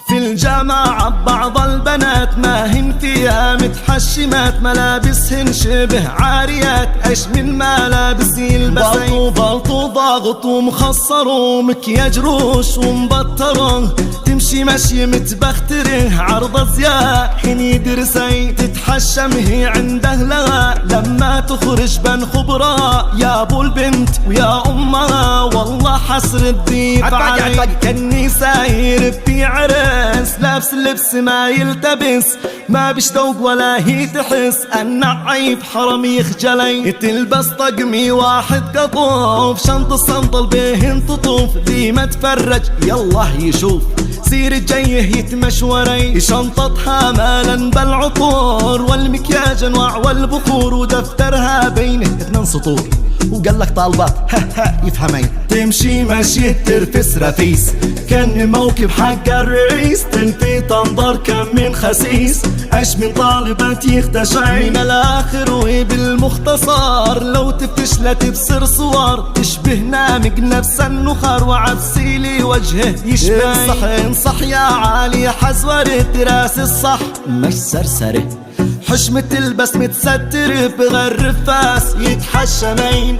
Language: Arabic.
في الجامعة بعض البنات ما هن فيها متحشمات، ملابسهن شبه عاريات، ايش من ملابس يلبسين؟ بلطو ضاغط ومخصر ومكياج روش ومبطر، تمشي مشي متبختره عرض ازياء حين يدرسين، تتحشم هي عند اهلها لما تخرج بن خبراء، يا ابو البنت ويا امها والله حسر الضيف علي. كني ساير بعرس لابس اللبس ما يلتبس، ما بشتوق ولا هي تحس ان عيب حرم يخجلي، تلبس طقمي واحد قطوف، شنط الصندل بهن تطوف، دي ما تفرج يالله يشوف، سير جيه يتمشوري، شنطتها مالا بالعطور والمكياج انواع والبخور، ودفترها بينه 2 سطور، وقال لك طالبات يفهمين، تمشي مشي ترفس رفيس كان موكب حق الرئيس، تنفي تنظر كم من خسيس، ايش من طالبات يختشعين. من الاخر وبالمختصر لو تفتش لا تبصر صور، تشبه نامق نفس النخر وعبسيلي وجهه يشبه. انصح يا عالي حزور الدراس الصح مش سرسره، حشمة تلبس متستر بغير رفاس يتحشمين.